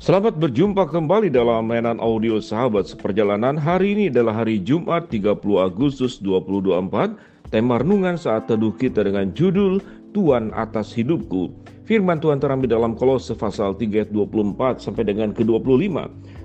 Selamat berjumpa kembali dalam mainan audio sahabat seperjalanan. Hari ini adalah hari Jumat 30 Agustus 2024. Tema renungan saat teduh kita dengan judul Tuhan atas hidupku. Firman Tuhan terambil dalam Kolose pasal 3 ayat 24 sampai dengan ke-25.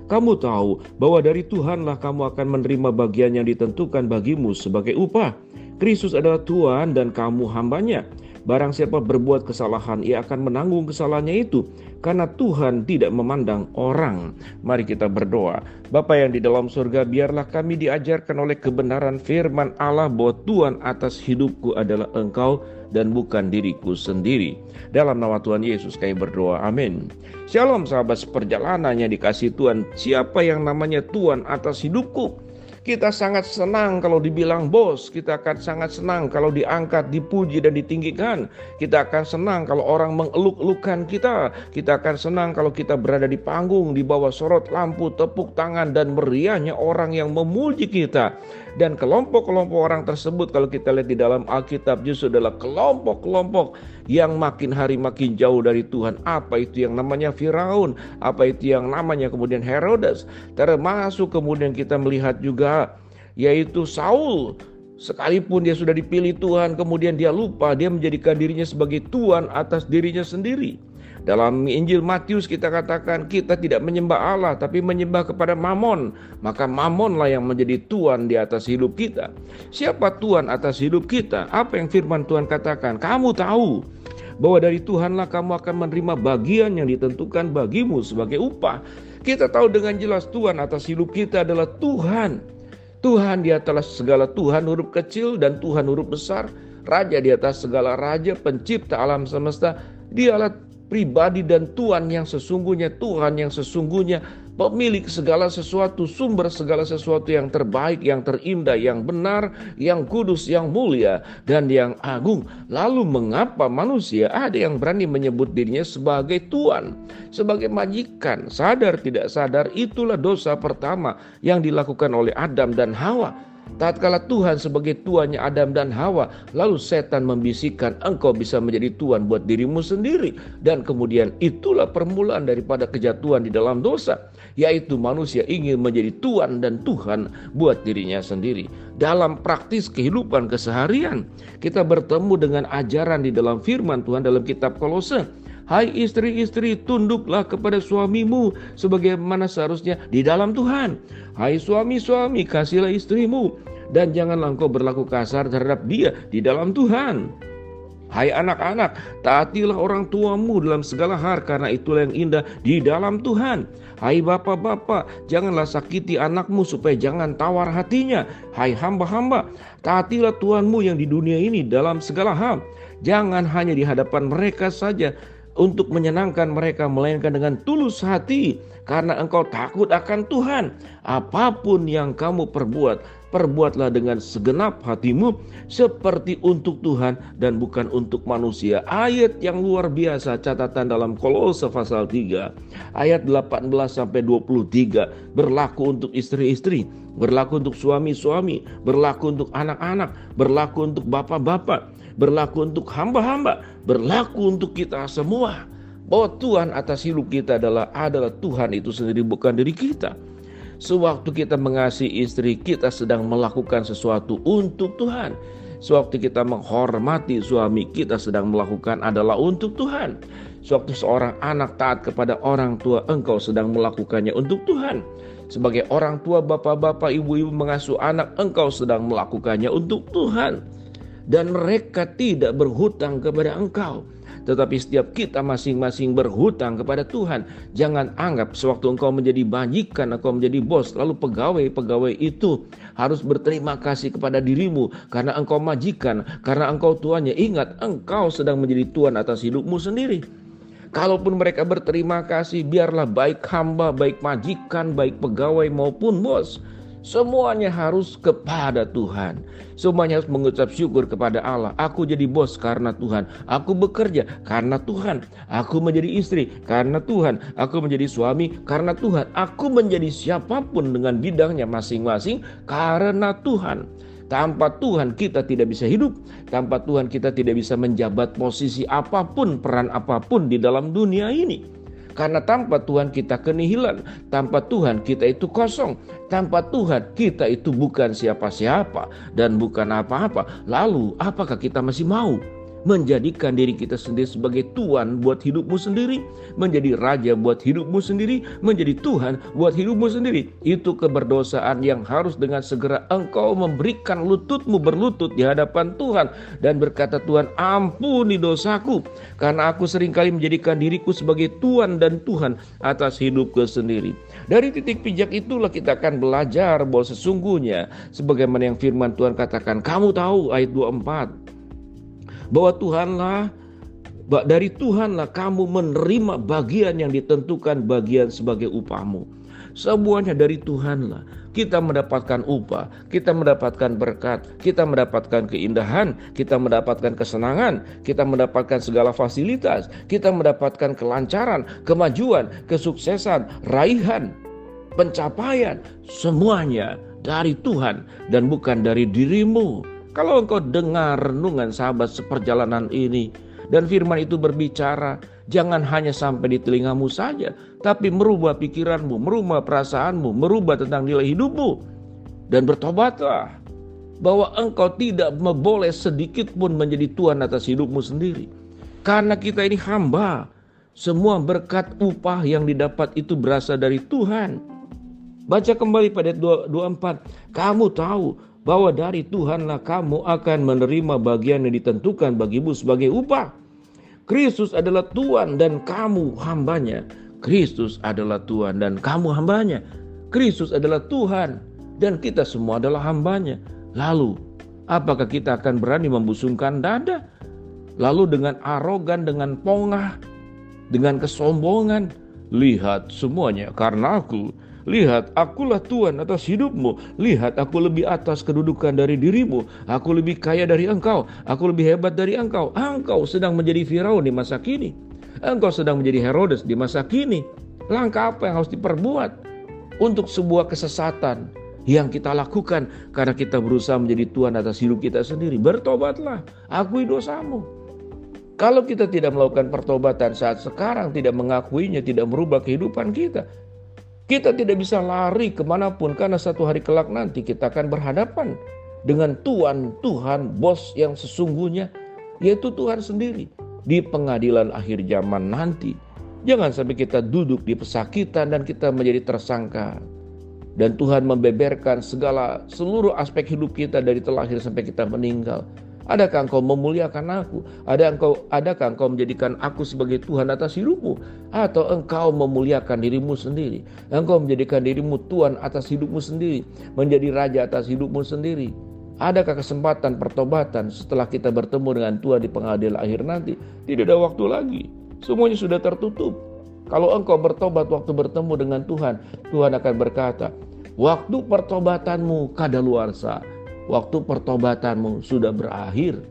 Kamu tahu bahwa dari Tuhanlah kamu akan menerima bagian yang ditentukan bagimu sebagai upah. Kristus adalah Tuhan dan kamu hambanya. Barang siapa berbuat kesalahan, ia akan menanggung kesalahannya itu, karena Tuhan tidak memandang orang. Mari kita berdoa. Bapa yang di dalam surga, biarlah kami diajarkan oleh kebenaran firman Allah bahwa Tuhan atas hidupku adalah Engkau dan bukan diriku sendiri. Dalam nama Tuhan Yesus kami berdoa, amin. Shalom sahabat seperjalanan yang dikasihi Tuhan. Siapa yang namanya Tuhan atas hidupku? Kita sangat senang kalau dibilang bos, kita akan sangat senang kalau diangkat, dipuji dan ditinggikan. Kita akan senang kalau orang mengeluk-elukan kita. Kita akan senang kalau kita berada di panggung, di bawah sorot lampu, tepuk tangan dan meriahnya orang yang memuji kita. Dan kelompok-kelompok orang tersebut kalau kita lihat di dalam Alkitab justru adalah kelompok-kelompok yang makin hari makin jauh dari Tuhan. Apa itu yang namanya Firaun, apa itu yang namanya kemudian Herodes. Termasuk kemudian kita melihat juga yaitu Saul. Sekalipun dia sudah dipilih Tuhan, kemudian dia lupa, dia menjadikan dirinya sebagai Tuhan atas dirinya sendiri. Dalam Injil Matius kita katakan kita tidak menyembah Allah tapi menyembah kepada Mamon. Maka Mamonlah yang menjadi Tuhan di atas hidup kita. Siapa Tuhan atas hidup kita? Apa yang firman Tuhan katakan? Kamu tahu bahwa dari Tuhanlah kamu akan menerima bagian yang ditentukan bagimu sebagai upah. Kita tahu dengan jelas Tuhan atas hidup kita adalah Tuhan. Tuhan di atas segala Tuhan huruf kecil dan Tuhan huruf besar. Raja di atas segala raja, pencipta alam semesta. Dialah pribadi dan Tuhan yang sesungguhnya, Tuhan yang sesungguhnya, pemilik segala sesuatu, sumber segala sesuatu yang terbaik, yang terindah, yang benar, yang kudus, yang mulia, dan yang agung. Lalu mengapa manusia ada yang berani menyebut dirinya sebagai Tuhan, sebagai majikan? Sadar tidak sadar, itulah dosa pertama yang dilakukan oleh Adam dan Hawa. Tatkala Tuhan sebagai tuannya Adam dan Hawa, lalu setan membisikkan engkau bisa menjadi tuan buat dirimu sendiri. Dan kemudian itulah permulaan daripada kejatuhan di dalam dosa, yaitu manusia ingin menjadi tuan dan Tuhan buat dirinya sendiri. Dalam praktis kehidupan keseharian, kita bertemu dengan ajaran di dalam firman Tuhan dalam kitab Kolose. Hai istri-istri, tunduklah kepada suamimu sebagaimana seharusnya di dalam Tuhan. Hai suami-suami, kasihilah istrimu dan janganlah engkau berlaku kasar terhadap dia di dalam Tuhan. Hai anak-anak, taatilah orang tuamu dalam segala hal karena itulah yang indah di dalam Tuhan. Hai bapak-bapak, janganlah sakiti anakmu supaya jangan tawar hatinya. Hai hamba-hamba, taatilah Tuhanmu yang di dunia ini dalam segala hal. Jangan hanya di hadapan mereka saja untuk menyenangkan mereka, melainkan dengan tulus hati, karena engkau takut akan Tuhan. Apapun yang kamu perbuat, perbuatlah dengan segenap hatimu seperti untuk Tuhan dan bukan untuk manusia. Ayat yang luar biasa, catatan dalam Kolose pasal 3 ayat 18 sampai 23, berlaku untuk istri-istri, berlaku untuk suami-suami, berlaku untuk anak-anak, berlaku untuk bapak-bapak, berlaku untuk hamba-hamba, berlaku untuk kita semua. Bahwa Tuhan atas hidup kita adalah Tuhan itu sendiri, bukan diri kita. Sewaktu kita mengasihi istri, kita sedang melakukan sesuatu untuk Tuhan. Sewaktu kita menghormati suami, kita sedang melakukan adalah untuk Tuhan. Sewaktu seorang anak taat kepada orang tua, engkau sedang melakukannya untuk Tuhan. Sebagai orang tua, bapak-bapak, ibu-ibu mengasuh anak, engkau sedang melakukannya untuk Tuhan. Dan mereka tidak berhutang kepada engkau, tetapi setiap kita masing-masing berhutang kepada Tuhan. Jangan anggap sewaktu engkau menjadi majikan, engkau menjadi bos, lalu pegawai-pegawai itu harus berterima kasih kepada dirimu karena engkau majikan, karena engkau tuannya. Ingat, engkau sedang menjadi tuan atas hidupmu sendiri. Kalaupun mereka berterima kasih, biarlah baik hamba, baik majikan, baik pegawai maupun bos, semuanya harus kepada Tuhan. Semuanya harus mengucap syukur kepada Allah. Aku jadi bos karena Tuhan. Aku bekerja karena Tuhan. Aku menjadi istri karena Tuhan. Aku menjadi suami karena Tuhan. Aku menjadi siapapun dengan bidangnya masing-masing karena Tuhan. Tanpa Tuhan kita tidak bisa hidup. Tanpa Tuhan kita tidak bisa menjabat posisi apapun, peran apapun di dalam dunia ini. Karena tanpa Tuhan kita kenihilan, tanpa Tuhan kita itu kosong, tanpa Tuhan kita itu bukan siapa-siapa dan bukan apa-apa. Lalu apakah kita masih mau menjadikan diri kita sendiri sebagai Tuhan buat hidupmu sendiri, menjadi raja buat hidupmu sendiri, menjadi Tuhan buat hidupmu sendiri? Itu keberdosaan yang harus dengan segera engkau memberikan lututmu berlutut di hadapan Tuhan dan berkata, Tuhan ampuni dosaku, karena aku seringkali menjadikan diriku sebagai Tuhan dan Tuhan atas hidupku sendiri. Dari titik pijak itulah kita akan belajar bahwa sesungguhnya sebagaimana yang firman Tuhan katakan, kamu tahu ayat 24, bahwa dari Tuhanlah kamu menerima bagian yang ditentukan, bagian sebagai upahmu. Semuanya dari Tuhanlah kita mendapatkan upah, kita mendapatkan berkat, kita mendapatkan keindahan, kita mendapatkan kesenangan, kita mendapatkan segala fasilitas, kita mendapatkan kelancaran, kemajuan, kesuksesan, raihan, pencapaian. Semuanya dari Tuhan dan bukan dari dirimu. Kalau engkau dengar renungan sahabat seperjalanan ini dan firman itu berbicara, jangan hanya sampai di telingamu saja, tapi merubah pikiranmu, merubah perasaanmu, merubah tentang nilai hidupmu. Dan bertobatlah bahwa engkau tidak boleh sedikit pun menjadi Tuhan atas hidupmu sendiri. Karena kita ini hamba, semua berkat upah yang didapat itu berasal dari Tuhan. Baca kembali pada 24, kamu tahu bahwa dari Tuhanlah kamu akan menerima bagian yang ditentukan bagimu sebagai upah. Kristus adalah Tuhan dan kamu hambanya. Kristus adalah Tuhan dan kamu hambanya. Kristus adalah Tuhan dan kita semua adalah hambanya. Lalu, apakah kita akan berani membusungkan dada? Lalu dengan arogan, dengan pongah, dengan kesombongan, lihat semuanya karena aku. Lihat, akulah Tuhan atas hidupmu. Lihat, aku lebih atas kedudukan dari dirimu. Aku lebih kaya dari engkau. Aku lebih hebat dari engkau. Engkau sedang menjadi Firaun di masa kini. Engkau sedang menjadi Herodes di masa kini. Langkah apa yang harus diperbuat untuk sebuah kesesatan yang kita lakukan karena kita berusaha menjadi Tuhan atas hidup kita sendiri? Bertobatlah, akui dosamu. Kalau kita tidak melakukan pertobatan saat sekarang, tidak mengakuinya, tidak merubah kehidupan kita, kita tidak bisa lari kemanapun, karena satu hari kelak nanti kita akan berhadapan dengan Tuhan bos yang sesungguhnya, yaitu Tuhan sendiri di pengadilan akhir zaman nanti. Jangan sampai kita duduk di pesakitan dan kita menjadi tersangka. Dan Tuhan membeberkan seluruh aspek hidup kita dari terlahir sampai kita meninggal. Adakah engkau memuliakan aku? Adakah engkau menjadikan aku sebagai Tuhan atas hidupmu? Atau engkau memuliakan dirimu sendiri? Engkau menjadikan dirimu Tuhan atas hidupmu sendiri, menjadi raja atas hidupmu sendiri? Adakah kesempatan pertobatan setelah kita bertemu dengan Tuhan di pengadilan akhir nanti? Tidak ada waktu lagi. Semuanya sudah tertutup. Kalau engkau bertobat waktu bertemu dengan Tuhan, Tuhan akan berkata, waktu pertobatanmu kadaluarsa. Waktu pertobatanmu sudah berakhir.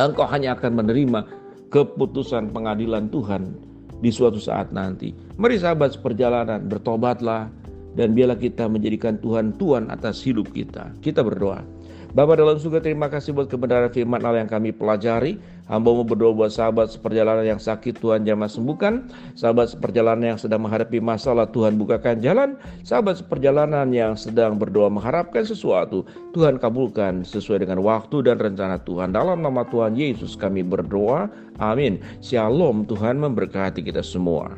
Engkau hanya akan menerima keputusan pengadilan Tuhan di suatu saat nanti. Mari sahabat seperjalanan, bertobatlah dan biarlah kita menjadikan Tuhan atas hidup kita. Kita berdoa. Bapa dalam surga, terima kasih buat kebenaran firman Allah yang kami pelajari. Hamba-Mu berdoa buat sahabat seperjalanan yang sakit, Tuhan jamah sembuhkan. Sahabat seperjalanan yang sedang menghadapi masalah, Tuhan bukakan jalan. Sahabat seperjalanan yang sedang berdoa mengharapkan sesuatu, Tuhan kabulkan sesuai dengan waktu dan rencana Tuhan. Dalam nama Tuhan Yesus kami berdoa, amin. Shalom, Tuhan memberkati kita semua.